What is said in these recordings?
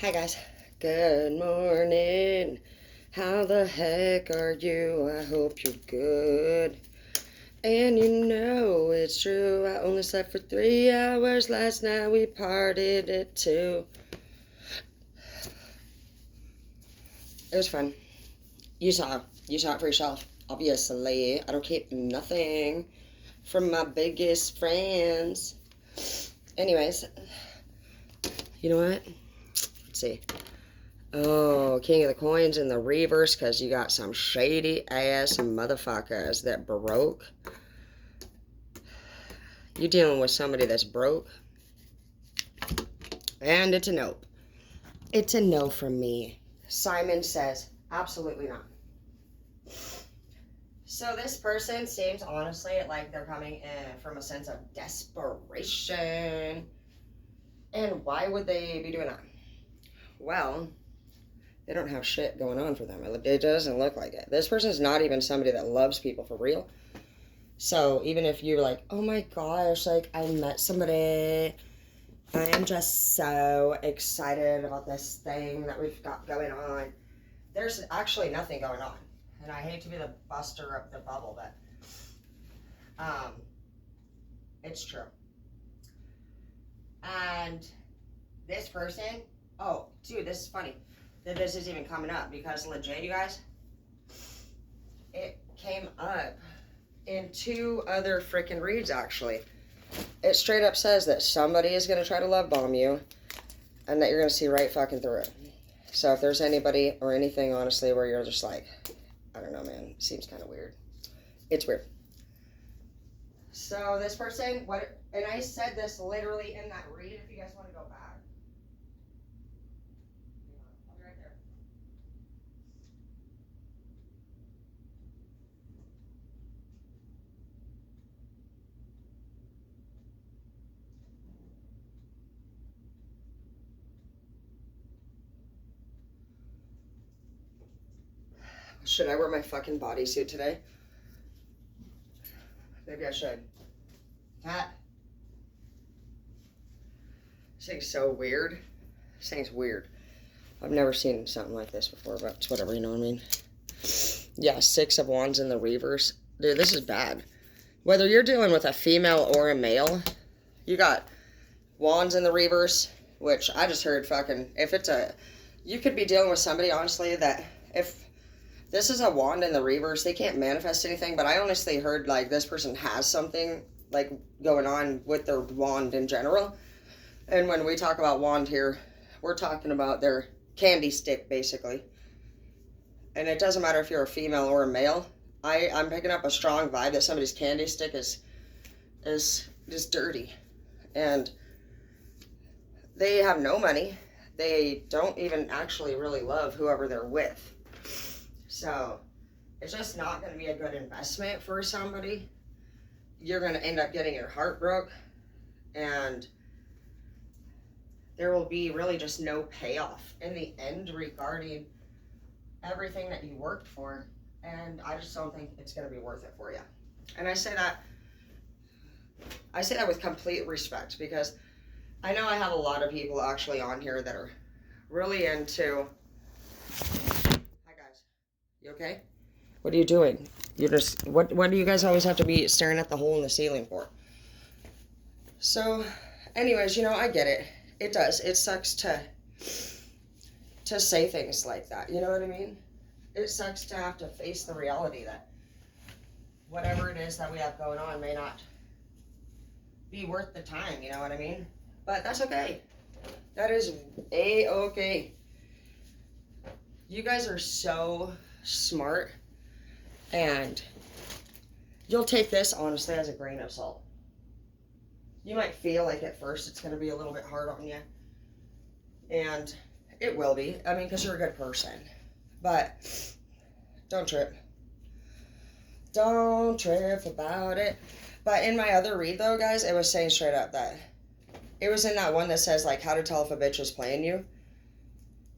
Hi guys, good morning. How the heck are you? I hope you're good. And you know it's true, I only slept for 3 hours last night. We partied at 2. It was fun. You saw it for yourself. Obviously, I don't keep nothing from my biggest friends. Anyways, you know what? Let's see. Oh, King of the Coins in the reverse because you got some shady ass motherfuckers that broke. You dealing with somebody that's broke. And it's a no. It's a no from me. Simon says, absolutely not. So this person seems honestly like they're coming in from a sense of desperation. And why would they be doing that? Well, they don't have shit going on for them. It doesn't look like it. This person's not even somebody that loves people for real. So even if you're like, oh my gosh, like I met somebody, I am just so excited about this thing that we've got going on. There's actually nothing going on. And I hate to be the buster of the bubble, but it's true. And this person, oh, dude, this is funny that this is even coming up because legit, you guys, it came up in 2 other freaking reads actually. It straight up says that somebody is going to try to love bomb you and that you're going to see right fucking through it. So if there's anybody or anything, honestly, where you're just like, I don't know, man, it seems kind of weird. It's weird. So this person, and I said this literally in that read if you guys want to go back. I'll be right there. Should I wear my fucking bodysuit today? Maybe I should. Cat. This thing's so weird. This thing's weird. I've never seen something like this before, but it's whatever, you know what I mean? Yeah, 6 of Wands in the reverse. Dude, this is bad. Whether you're dealing with a female or a male, you got Wands in the reverse, which I just heard fucking, you could be dealing with somebody, honestly, that if this is a wand in the reverse, they can't manifest anything, but I honestly heard, like, this person has something, like, going on with their wand in general. And when we talk about wand here, we're talking about their candy stick, basically. And it doesn't matter if you're a female or a male. I'm picking up a strong vibe that somebody's candy stick is just dirty. And they have no money. They don't even actually really love whoever they're with. So it's just not going to be a good investment for somebody. You're going to end up getting your heart broke. And there will be really just no payoff in the end regarding everything that you worked for. And I just don't think it's going to be worth it for you. And I say that with complete respect because I know I have a lot of people actually on here that are really into. Hi guys, you okay? What are you doing? You're just what do you guys always have to be staring at the hole in the ceiling for? So, anyways, I get it. It does. It sucks to say things like that. You know what I mean? It sucks to have to face the reality that whatever it is that we have going on may not be worth the time, you know what I mean? But that's okay. That is A-okay. You guys are so smart, and you'll take this, honestly, as a grain of salt. You might feel like at first it's going to be a little bit hard on you, and it will be. I mean, because you're a good person. But don't trip. Don't trip about it. But in my other read, though, guys, it was saying straight up that it was in that one that says, like, how to tell if a bitch is playing you.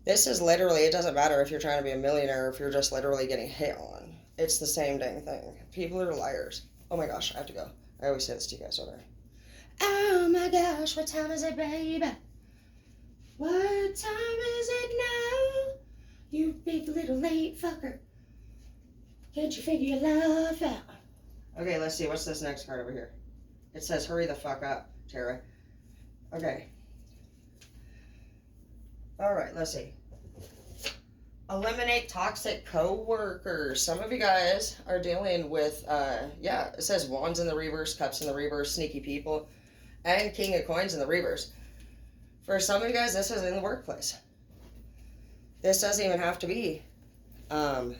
This is literally, it doesn't matter if you're trying to be a millionaire or if you're just literally getting hit on. It's the same dang thing. People are liars. Oh my gosh, I have to go. I always say this to you guys over there. Oh my gosh, what time is it, baby? What time is little late fucker. Can't you figure your life out? Okay, let's see. What's this next card over here? It says, hurry the fuck up, Tara. Okay. Alright, let's see. Eliminate toxic co-workers. Some of you guys are dealing with, it says wands in the reverse, cups in the reverse, sneaky people, and king of coins in the reverse. For some of you guys, this is in the workplace. This doesn't even have to be a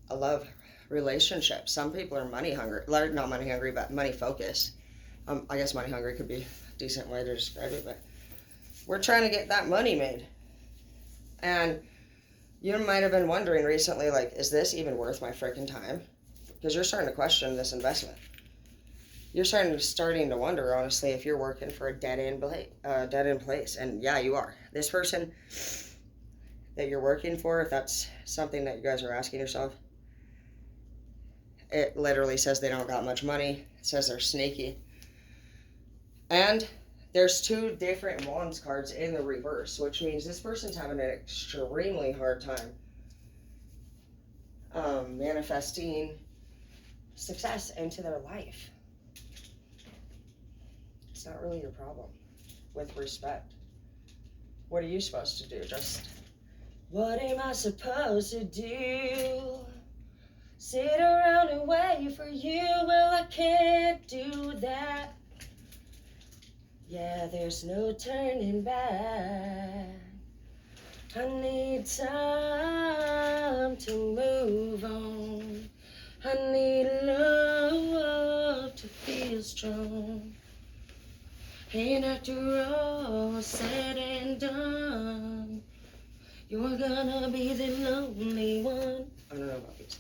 love relationship. Some people are money hungry. Not money hungry, but money focused. I guess money hungry could be a decent way to describe it, but we're trying to get that money made. And you might have been wondering recently, like, is this even worth my freaking time? Because you're starting to question this investment. You're starting to wonder, honestly, if you're working for a dead-end place. And yeah, you are. This person that you're working for, if that's something that you guys are asking yourself, it literally says they don't got much money. It says they're sneaky. And there's 2 different wands cards in the reverse, which means this person's having an extremely hard time manifesting success into their life. It's not really your problem. With respect. What are you supposed to do? Just, what am I supposed to do? Sit around and wait for you? Well, I can't do that. Yeah, there's no turning back. I need time to move on. I need love to feel strong. And after all said and done, you're gonna be the lonely one. I don't know about these.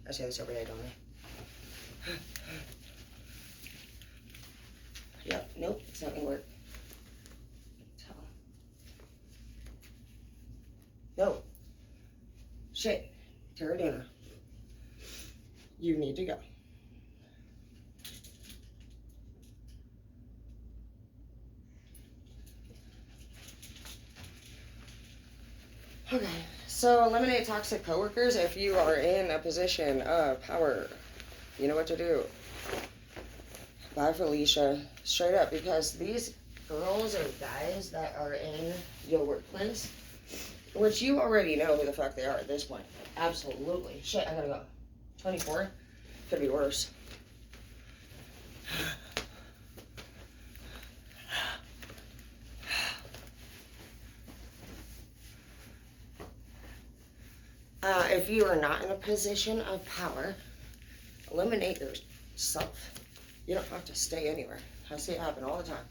I say this every day, don't I? Yep, nope, it's not gonna work. No. Shit. Teradina. You need to go. Okay, so eliminate toxic coworkers. If you are in a position of power, you know what to do. Bye, Felicia. Straight up, because these girls or guys that are in your workplace, which you already know who the fuck they are at this point. Absolutely. Shit, I gotta go. 24? Could be worse. If you are not in a position of power, eliminate yourself. You don't have to stay anywhere. I see it happen all the time.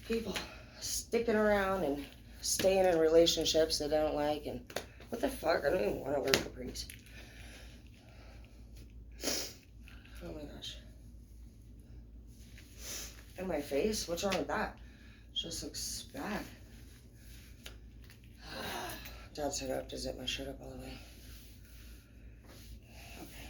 People sticking around and staying in relationships they don't like, and what the fuck? I don't even want to wear capris. Oh my gosh. And my face? What's wrong with that? It just looks bad. Dad said I have to zip my shirt up all the way. Okay.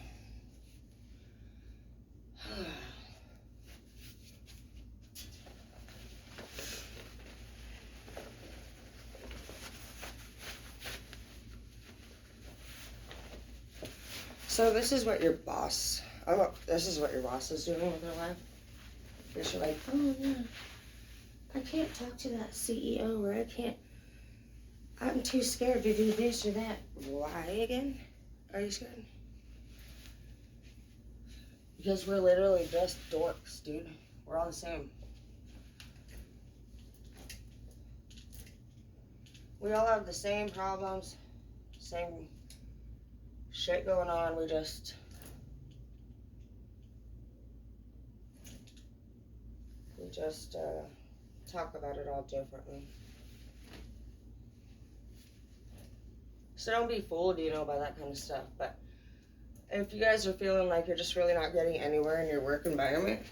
So this is what your boss, this is what your boss is doing with their life. Because you're like, oh yeah, I can't talk to that CEO, or I'm too scared to do this or that. Why again? Are you scared? Because we're literally just dorks, dude. We're all the same. We all have the same problems, same shit going on. We just talk about it all differently. So don't be fooled, by that kind of stuff. But if you guys are feeling like you're just really not getting anywhere in your work environment,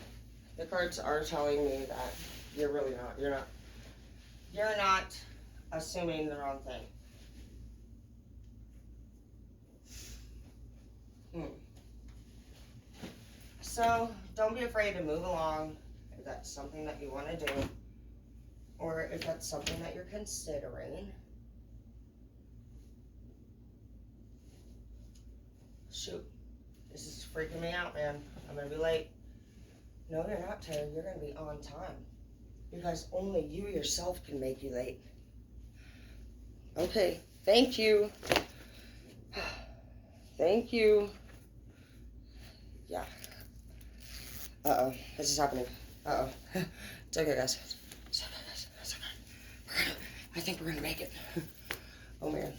the cards are telling me that you're really not. You're not assuming the wrong thing. So don't be afraid to move along if that's something that you want to do. or if that's something that you're considering. Shoot, this is freaking me out, man. I'm gonna be late. No, you're not, Terry. You're gonna be on time. Because only you yourself can make you late. Okay, thank you. Thank you. Yeah. Uh-oh, this is happening. Uh-oh. It's okay, guys. It's okay, guys. It's okay. I think we're gonna make it. Oh, man.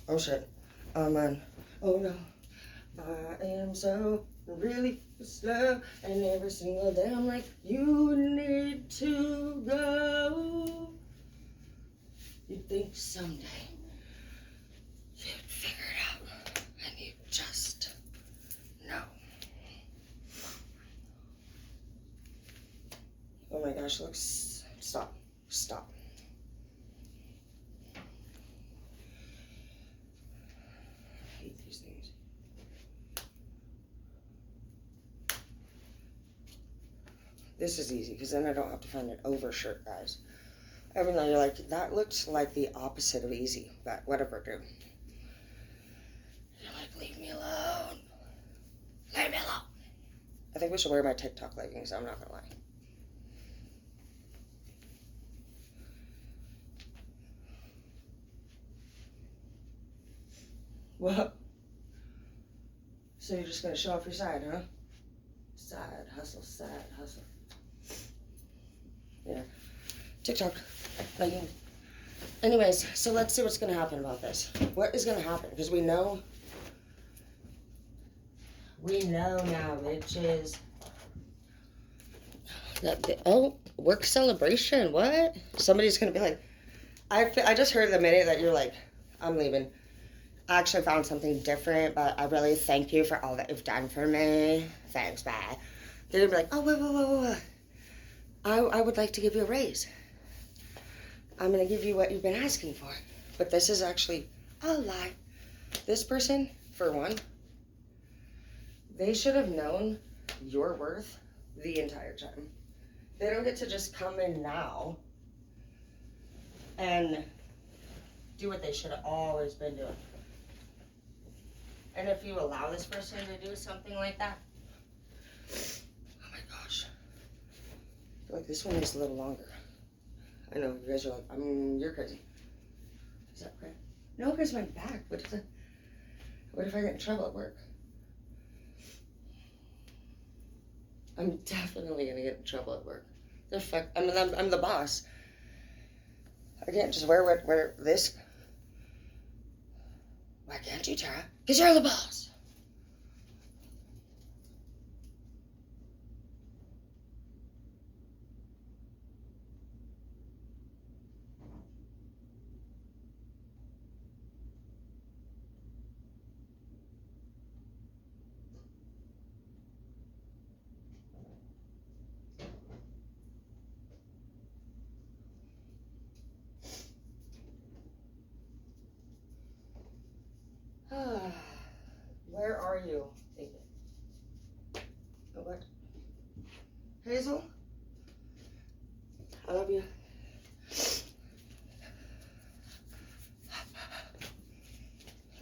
Oh, shit. Oh, man. Oh, no. I am so really slow, and every single day I'm like, you need to go. You'd think someday you'd figure it out, and you just know. Oh my gosh, look, stop, stop. I hate these things. This is easy, because then I don't have to find an overshirt, guys. Even though you're like, that looks like the opposite of easy, but whatever, dude. You're like, leave me alone. Leave me alone. I think we should wear my TikTok leggings, I'm not gonna lie. What? So you're just gonna show off your side, huh? Side hustle, side hustle. Yeah. TikTok. Leggings. Anyways, so let's see what's gonna happen about this. What is gonna happen? Because we know now, bitches. Oh, work celebration. What? Somebody's gonna be like, I just heard the minute that you're like, I'm leaving. I actually found something different, but I really thank you for all that you've done for me. Thanks, bye. They're gonna be like, oh, wait. I would like to give you a raise. I'm gonna give you what you've been asking for. But this is actually a lie. This person, for one, they should have known your worth the entire time. They don't get to just come in now and do what they should have always been doing. And if you allow this person to do something like that, oh my gosh. I feel like this one is a little longer. I know, you guys are like, you're crazy. Is that right? No, because my back. What if I get in trouble at work? I'm definitely gonna get in trouble at work. The fuck? I mean, I'm the boss. I can't just wear this. Why can't you, Tara? Because you're the boss. Where are you? What? Hazel? I love you.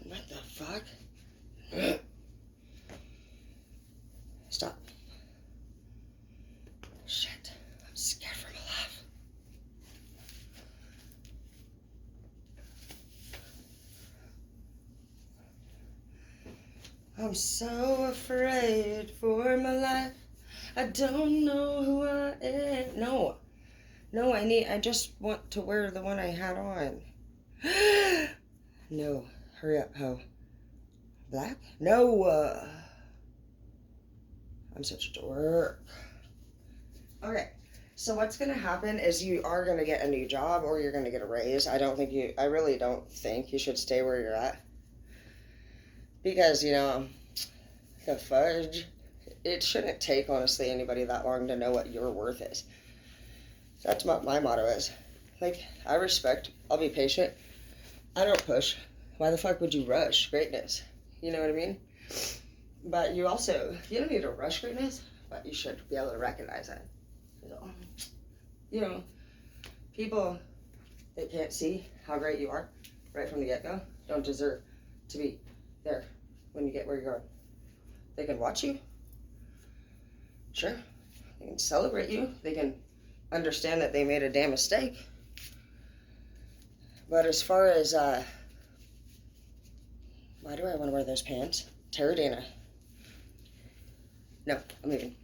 What the fuck? Stop. Shit. I'm scared for my life. I'm so afraid for my life. I don't know who I am. No, I just want to wear the one I had on. No, hurry up, ho. Black? No. I'm such a dork. Okay, so what's gonna happen is you are gonna get a new job or you're gonna get a raise. I really don't think you should stay where you're at. Because, the fudge, it shouldn't take, honestly, anybody that long to know what your worth is. That's what my motto is. Like, I respect, I'll be patient. I don't push. Why the fuck would you rush greatness? You know what I mean? But you don't need to rush greatness, but you should be able to recognize it. People that can't see how great you are right from the get-go don't deserve to be there when you get where you're going. They can watch you. Sure. They can celebrate you. They can understand that they made a damn mistake. But as far as, why do I want to wear those pants? Terra Dana. No, I'm leaving.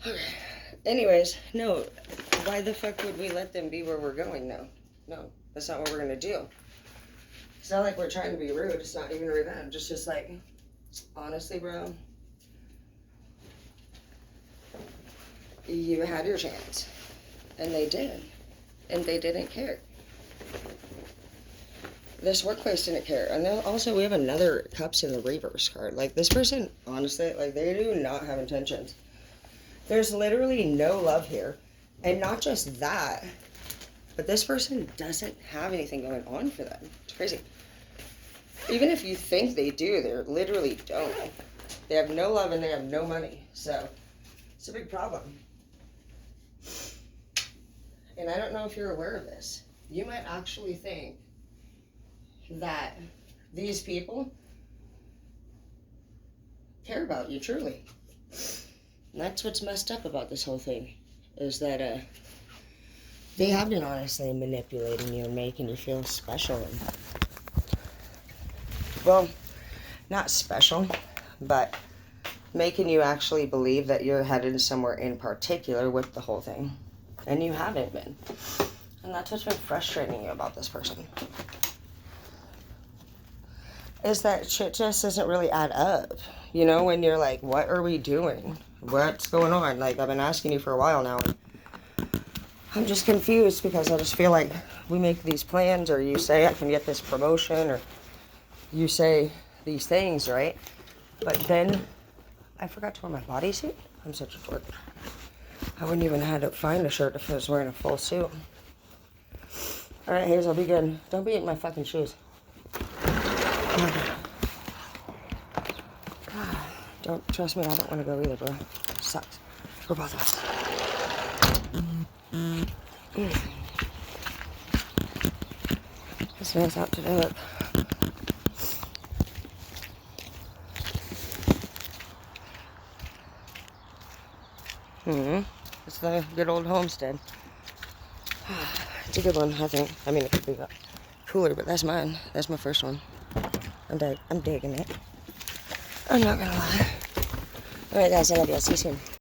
Okay. Anyways, no. Why the fuck would we let them be where we're going now? No, that's not what we're gonna do. It's not like we're trying to be rude. It's not even revenge. It's just like, honestly, bro, you had your chance. And they did. And they didn't care. This workplace didn't care. And then also we have another Cups in the reverse card. Like, this person, honestly, like, they do not have intentions. There's literally no love here. And not just that, but this person doesn't have anything going on for them. It's crazy. Even if you think they do, they literally don't. They have no love and they have no money. So, it's a big problem. And I don't know if you're aware of this. You might actually think that these people care about you truly. And that's what's messed up about this whole thing, is that they have been honestly manipulating you and making you feel special. And, well, not special, but making you actually believe that you're headed somewhere in particular with the whole thing. And you haven't been. And that's what's been frustrating you about this person. Is that shit just doesn't really add up. You know, when you're like, what are we doing? What's going on? Like, I've been asking you for a while now. And I'm just confused because I just feel like we make these plans, or you say I can get this promotion, or you say these things, right? But then I forgot to wear my bodysuit. I'm such a dork. I wouldn't even have to find a shirt if I was wearing a full suit. Alright, Hazel, be good. Don't be eating my fucking shoes. God, don't, trust me, I don't want to go either, bro. It sucks. For both of us. It's nice out today, look. It's the good old homestead. It's a good one, I think. I mean, it could be cooler, but that's mine. That's my first one. I'm digging it. I'm not gonna lie. Alright, guys, I love you. I'll see you soon.